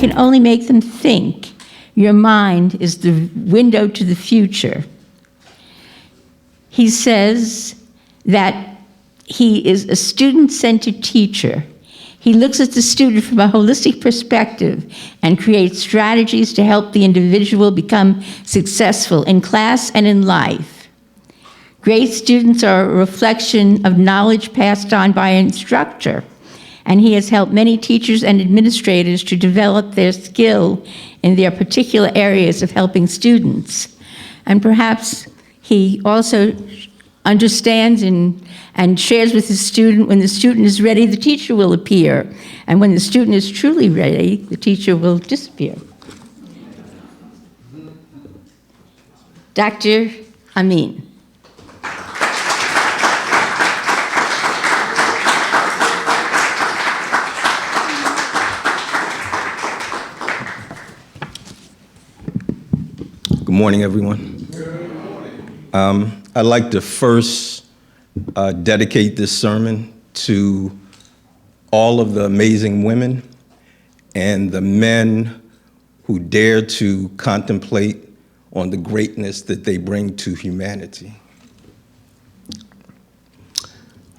can only make them think. Your mind is the window to the future. He says that he is a student-centered teacher. He looks at the student from a holistic perspective and creates strategies to help the individual become successful in class and in life. Great students are a reflection of knowledge passed on by an instructor, and he has helped many teachers and administrators to develop their skill in their particular areas of helping students. And perhaps he also understands and shares with his student, when the student is ready, the teacher will appear. And when the student is truly ready, the teacher will disappear. Dr. Ameen. Good morning, everyone. I'd like to first dedicate this sermon to all of the amazing women and the men who dare to contemplate on the greatness that they bring to humanity.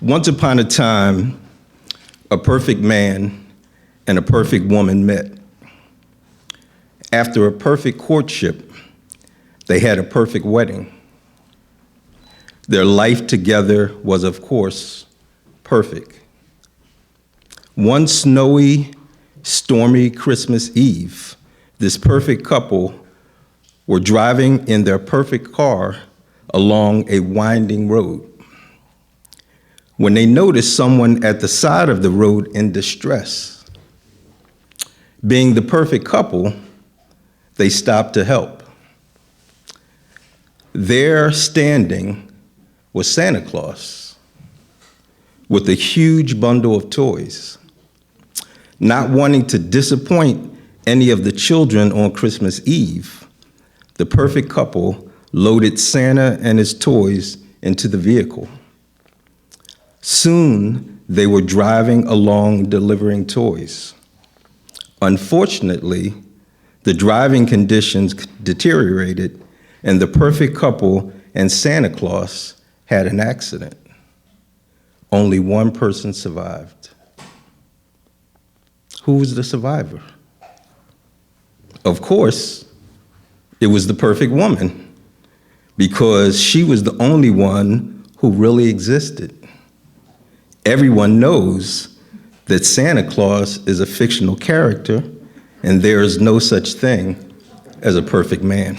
Once upon a time, a perfect man and a perfect woman met. After a perfect courtship, they had a perfect wedding. Their life together was, of course, perfect. One snowy, stormy Christmas Eve, this perfect couple were driving in their perfect car along a winding road when they noticed someone at the side of the road in distress. Being the perfect couple, they stopped to help. There standing was Santa Claus with a huge bundle of toys. Not wanting to disappoint any of the children on Christmas Eve, the perfect couple loaded Santa and his toys into the vehicle. Soon, they were driving along delivering toys. Unfortunately, the driving conditions deteriorated, and the perfect couple and Santa Claus had an accident. Only one person survived. Who was the survivor? Of course, it was the perfect woman, because she was the only one who really existed. Everyone knows that Santa Claus is a fictional character, and there is no such thing as a perfect man.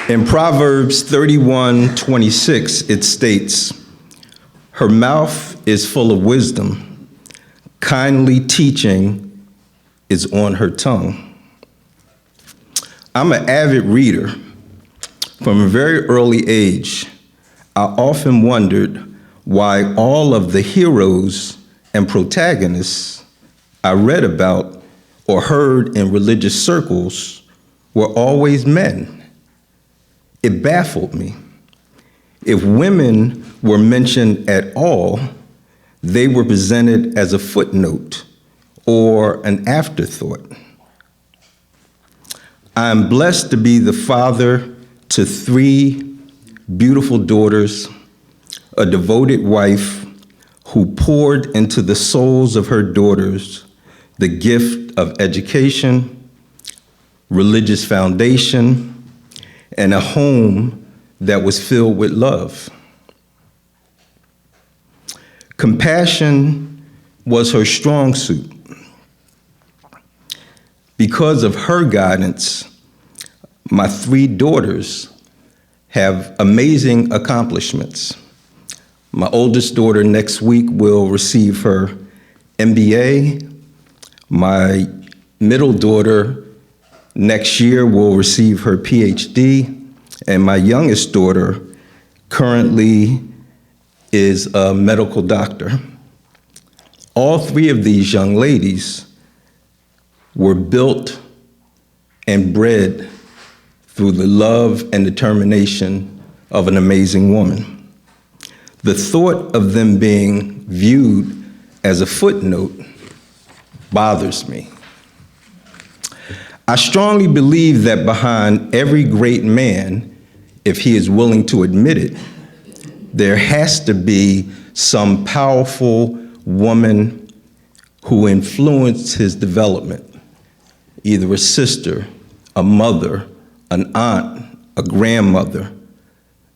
In Proverbs 31:26, it states, "Her mouth is full of wisdom, kindly teaching is on her tongue." I'm an avid reader. From a very early age, I often wondered why all of the heroes and protagonists I read about or heard in religious circles were always men. It baffled me. If women were mentioned at all, they were presented as a footnote or an afterthought. I am blessed to be the father to 3 beautiful daughters, a devoted wife who poured into the souls of her daughters the gift of education, religious foundation, and a home that was filled with love. Compassion was her strong suit. Because of her guidance, my 3 daughters have amazing accomplishments. My oldest daughter next week will receive her MBA. My middle daughter next year will receive her PhD, and my youngest daughter currently is a medical doctor. All 3 of these young ladies were built and bred through the love and determination of an amazing woman. The thought of them being viewed as a footnote, bothers me. I strongly believe that behind every great man, if he is willing to admit it, there has to be some powerful woman who influenced his development, either a sister, a mother, an aunt, a grandmother.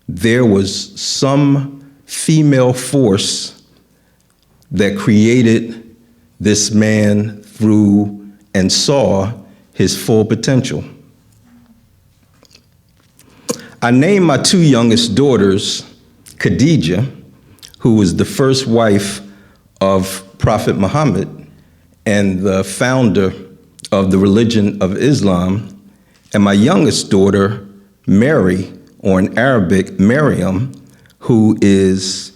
There was some female force that created this man through and saw his full potential. I named my two youngest daughters Khadijah, who was the first wife of Prophet Muhammad and the founder of the religion of Islam, and my youngest daughter, Mary, or in Arabic, Maryam, who is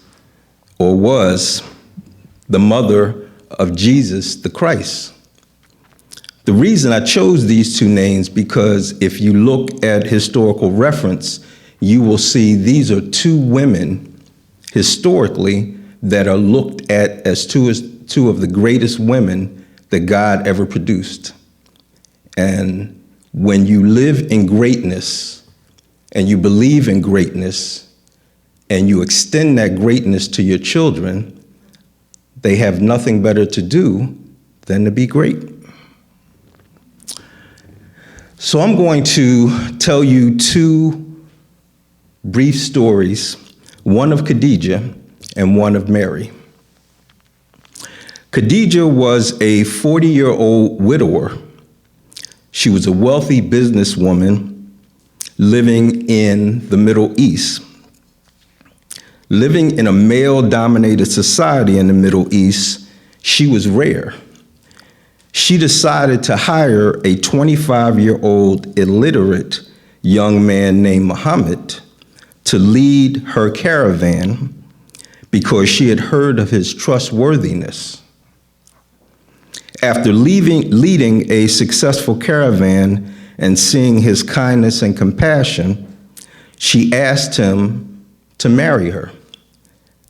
or was the mother of Jesus the Christ. The reason I chose these two names because if you look at historical reference, you will see these are two women historically that are looked at as two of the greatest women that God ever produced. And when you live in greatness and you believe in greatness and you extend that greatness to your children, they have nothing better to do than to be great. So I'm going to tell you two brief stories, one of Khadijah and one of Mary. Khadijah was a 40-year-old widower. She was a wealthy businesswoman living in the Middle East. Living in a male-dominated society in the Middle East, she was rare. She decided to hire a 25-year-old illiterate young man named Muhammad to lead her caravan because she had heard of his trustworthiness. After leading a successful caravan and seeing his kindness and compassion, she asked him to marry her.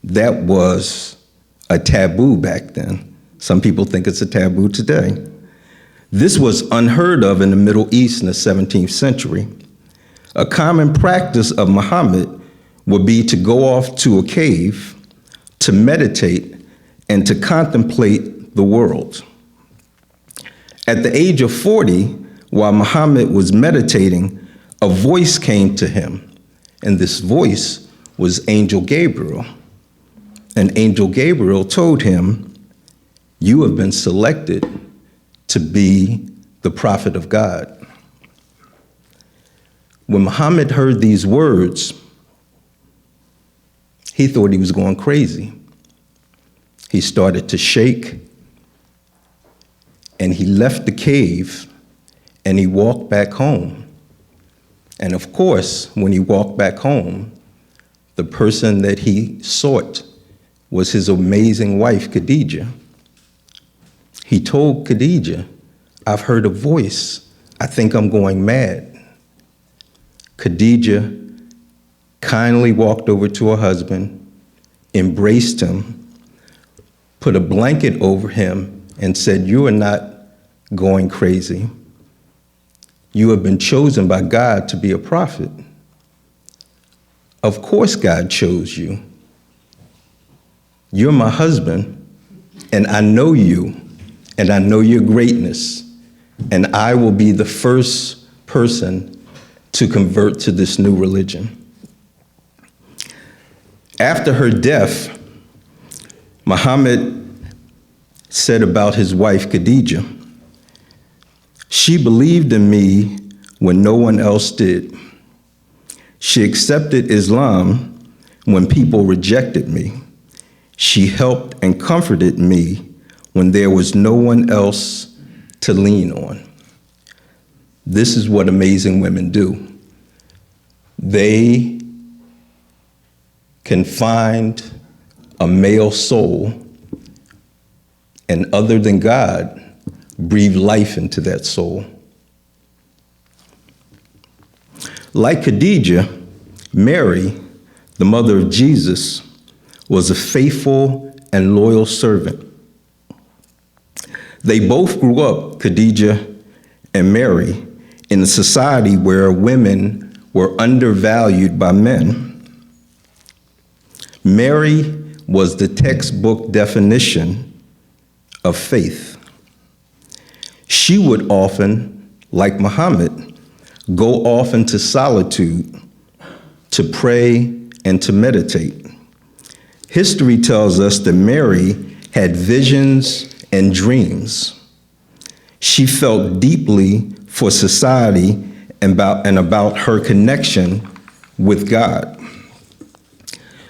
That was a taboo back then. Some people think it's a taboo today. This was unheard of in the Middle East in the 17th century. A common practice of Muhammad would be to go off to a cave, to meditate, and to contemplate the world. At the age of 40, while Muhammad was meditating, a voice came to him, and this voice was Angel Gabriel. And Angel Gabriel told him, "You have been selected to be the prophet of God." When Muhammad heard these words, he thought he was going crazy. He started to shake, and he left the cave, and he walked back home. And of course, when he walked back home, the person that he sought was his amazing wife, Khadijah. He told Khadijah, "I've heard a voice. I think I'm going mad." Khadijah kindly walked over to her husband, embraced him, put a blanket over him, and said, "You are not going crazy. You have been chosen by God to be a prophet. Of course God chose you. You're my husband, and I know you, and I know your greatness, and I will be the first person to convert to this new religion." After her death, Muhammad said about his wife Khadijah, "She believed in me when no one else did. She accepted Islam when people rejected me. She helped and comforted me when there was no one else to lean on." This is what amazing women do. They can find a male soul, and other than God, breathe life into that soul. Like Khadijah, Mary, the mother of Jesus, was a faithful and loyal servant. They both grew up, Khadijah and Mary, in a society where women were undervalued by men. Mary was the textbook definition of faith. She would often, like Muhammad, go off into solitude to pray and to meditate. History tells us that Mary had visions and dreams. She felt deeply for society and about her connection with God.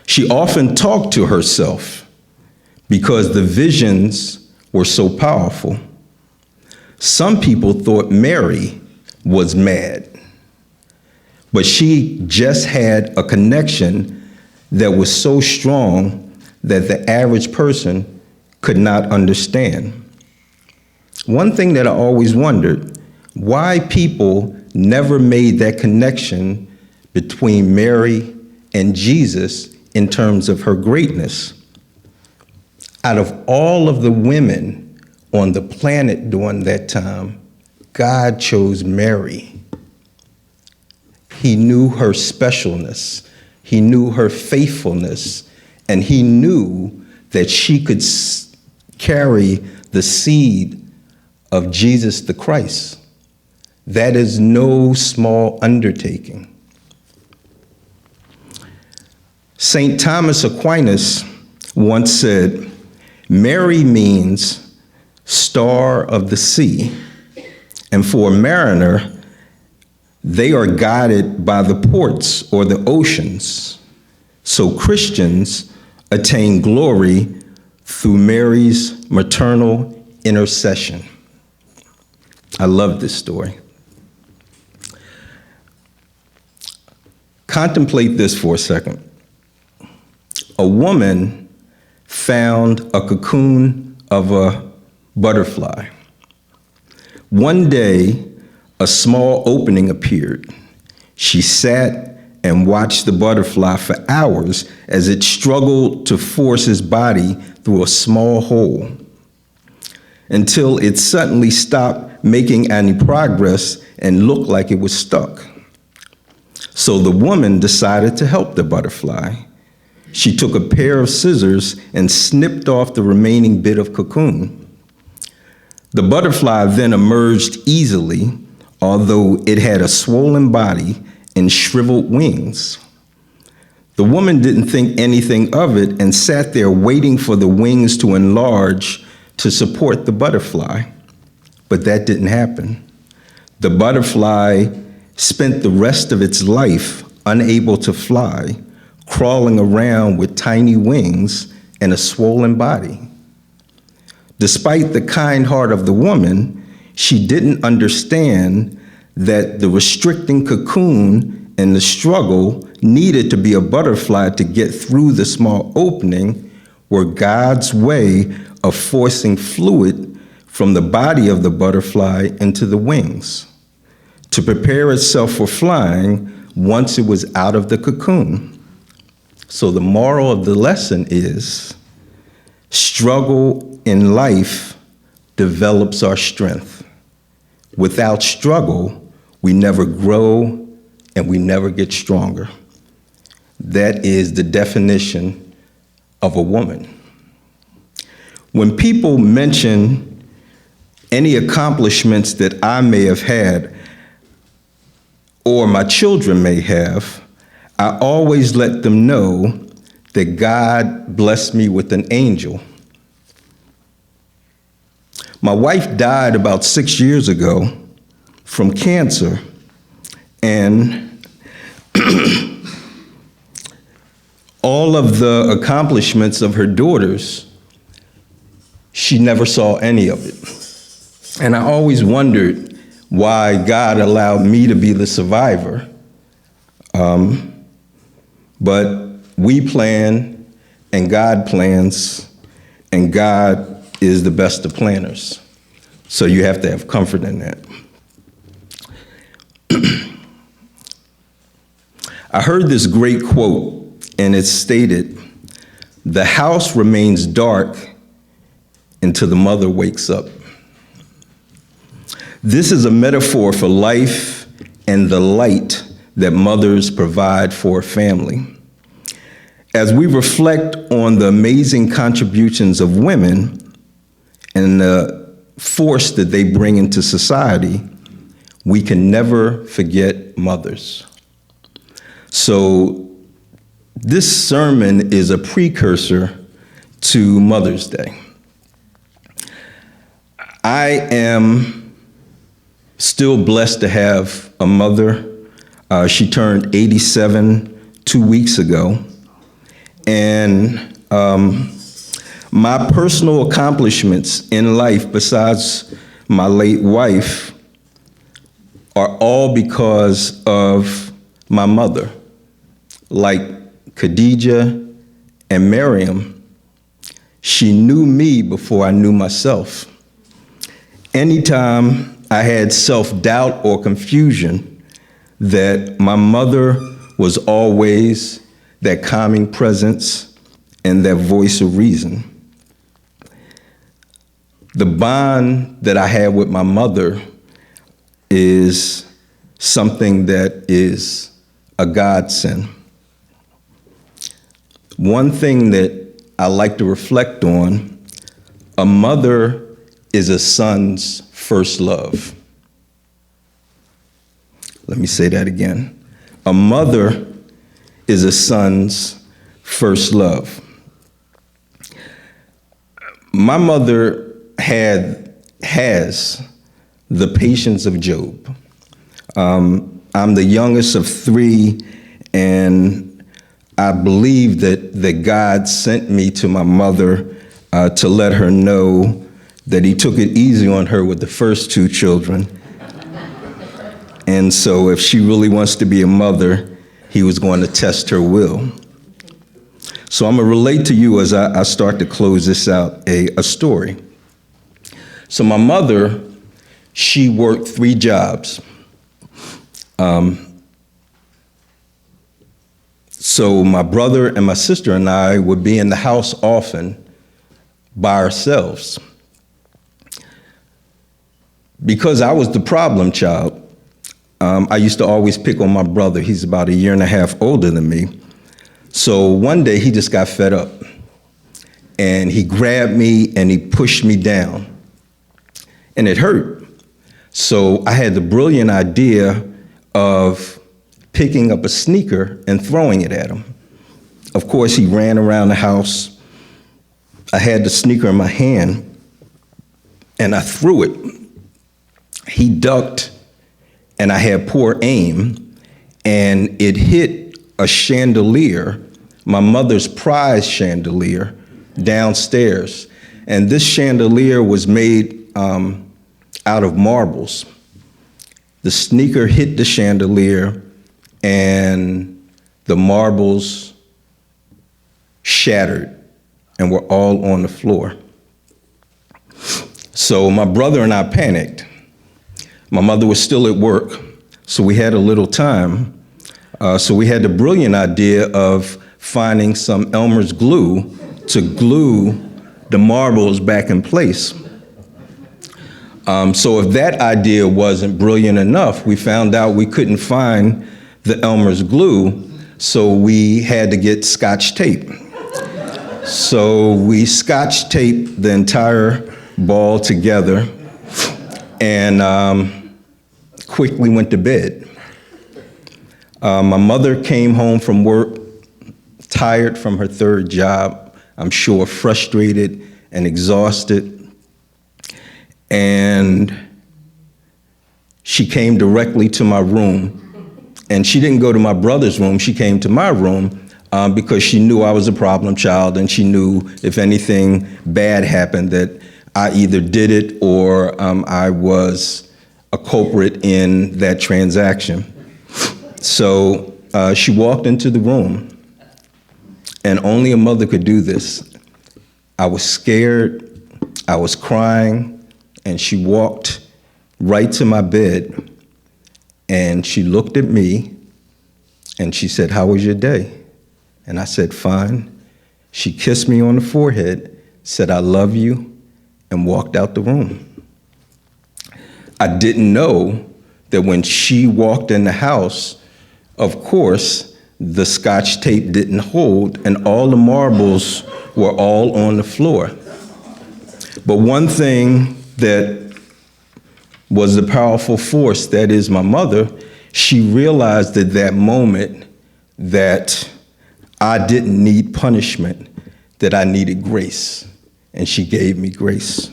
She often talked to herself because the visions were so powerful. Some people thought Mary was mad, but she just had a connection that was so strong that the average person could not understand. One thing that I always wondered, why people never made that connection between Mary and Jesus in terms of her greatness. Out of all of the women on the planet during that time, God chose Mary. He knew her specialness, he knew her faithfulness, and he knew that she could carry the seed of Jesus the Christ. That is no small undertaking. St. Thomas Aquinas once said, Mary means star of the sea, and for a mariner, they are guided by the ports or the oceans. So Christians attain glory through Mary's maternal intercession. I love this story. Contemplate this for a second. A woman found a cocoon of a butterfly. One day, a small opening appeared. She sat and watched the butterfly for hours as it struggled to force its body through a small hole until it suddenly stopped making any progress and looked like it was stuck. So the woman decided to help the butterfly. She took a pair of scissors and snipped off the remaining bit of cocoon. The butterfly then emerged easily, although it had a swollen body and shriveled wings. The woman didn't think anything of it and sat there waiting for the wings to enlarge to support the butterfly. But that didn't happen. The butterfly spent the rest of its life unable to fly, crawling around with tiny wings and a swollen body. Despite the kind heart of the woman, she didn't understand that the restricting cocoon and the struggle needed to be a butterfly to get through the small opening were God's way of forcing fluid from the body of the butterfly into the wings to prepare itself for flying once it was out of the cocoon. So the moral of the lesson is, struggle in life develops our strength. Without struggle, we never grow and we never get stronger. That is the definition of a woman. When people mention any accomplishments that I may have had or my children may have, I always let them know that God blessed me with an angel. My wife died about 6 years ago from cancer, and all of the accomplishments of her daughters, she never saw any of it. And I always wondered why God allowed me to be the survivor. But we plan, and God plans, and God is the best of planners. So you have to have comfort in that. I heard this great quote, and it stated, "The house remains dark until the mother wakes up." This is a metaphor for life and the light that mothers provide for a family. As we reflect on the amazing contributions of women and the force that they bring into society, we can never forget mothers. So this sermon is a precursor to Mother's Day. I am still blessed to have a mother. She turned 87 2 weeks ago. And my personal accomplishments in life, besides my late wife, are all because of my mother. Like Khadijah and Miriam, she knew me before I knew myself. Anytime I had self-doubt or confusion, that my mother was always that calming presence and that voice of reason. The bond that I have with my mother is something that is a godsend. One thing that I like to reflect on, a mother is a son's first love. Let me say that again. A mother is a son's first love. My mother has the patience of Job. I'm the youngest of three, and I believe that God sent me to my mother to let her know that he took it easy on her with the first two children. And so if she really wants to be a mother, he was going to test her will. So I'm going to relate to you as I start to close this out, a story. So my mother, she worked 3 jobs. So my brother and my sister and I would be in the house often by ourselves. Because I was the problem child, I used to always pick on my brother. He's about 1.5 years older than me. So one day he just got fed up, and he grabbed me and he pushed me down, and it hurt. So I had the brilliant idea of picking up a sneaker and throwing it at him. Of course, he ran around the house. I had the sneaker in my hand, and I threw it. He ducked, and I had poor aim, and it hit a chandelier, my mother's prize chandelier, downstairs. And this chandelier was made out of marbles. The sneaker hit the chandelier, and the marbles shattered and were all on the floor. So my brother and I panicked. My mother was still at work, so we had a little time. So we had the brilliant idea of finding some Elmer's glue to glue the marbles back in place. So if that idea wasn't brilliant enough, we found out we couldn't find the Elmer's glue, so we had to get Scotch tape. So we Scotch taped the entire ball together and quickly went to bed. My mother came home from work, tired from her 3rd job, I'm sure frustrated and exhausted. And she came directly to my room. And she didn't go to my brother's room, she came to my room because she knew I was a problem child, and she knew if anything bad happened that I either did it or I was a culprit in that transaction. So she walked into the room, and only a mother could do this. I was scared, I was crying, and she walked right to my bed, and she looked at me, and she said, "How was your day?" And I said, "Fine." She kissed me on the forehead, said, "I love you," and walked out the room. I didn't know that when she walked in the house, of course, the Scotch tape didn't hold and all the marbles were all on the floor. But one thing that was the powerful force, that is my mother, she realized at that moment that I didn't need punishment, that I needed grace, and she gave me grace.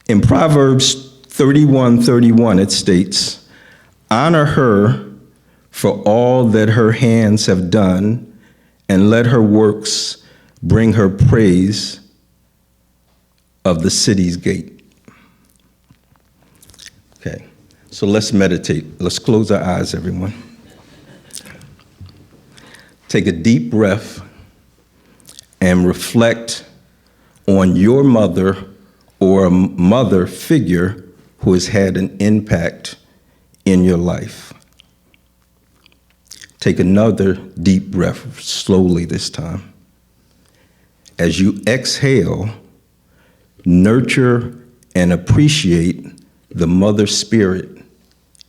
In Proverbs 31:31, it states, "Honor her for all that her hands have done, and let her works bring her praise of the city's gate." Okay, so let's meditate. Let's close our eyes, everyone. Take a deep breath and reflect on your mother or a mother figure who has had an impact in your life. Take another deep breath, slowly this time. As you exhale, nurture and appreciate the mother spirit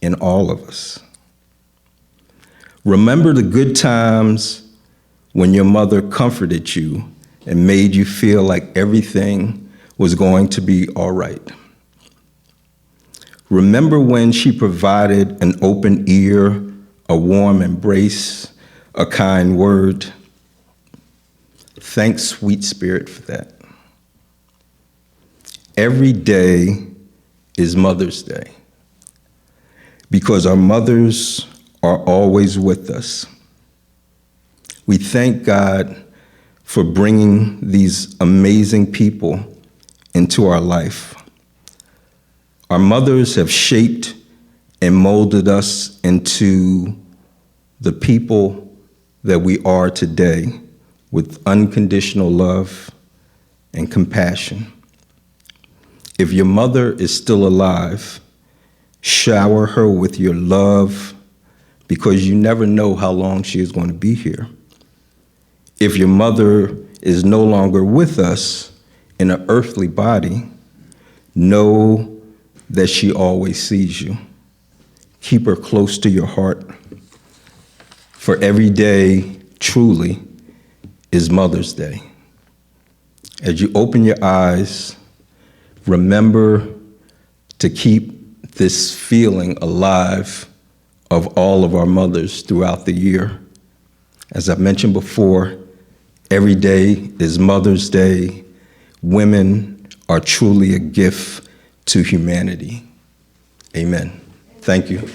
in all of us. Remember the good times when your mother comforted you and made you feel like everything was going to be all right. Remember when she provided an open ear, a warm embrace, a kind word. Thanks, sweet spirit, for that. Every day is Mother's Day because our mothers are always with us. We thank God for bringing these amazing people into our life. Our mothers have shaped and molded us into the people that we are today with unconditional love and compassion. If your mother is still alive, shower her with your love because you never know how long she is going to be here. If your mother is no longer with us in an earthly body, know that she always sees you. Keep her close to your heart, for every day truly is Mother's Day. As you open your eyes, remember to keep this feeling alive of all of our mothers throughout the year. As I mentioned before, every day is Mother's Day. Women are truly a gift to humanity. Amen. Thank you.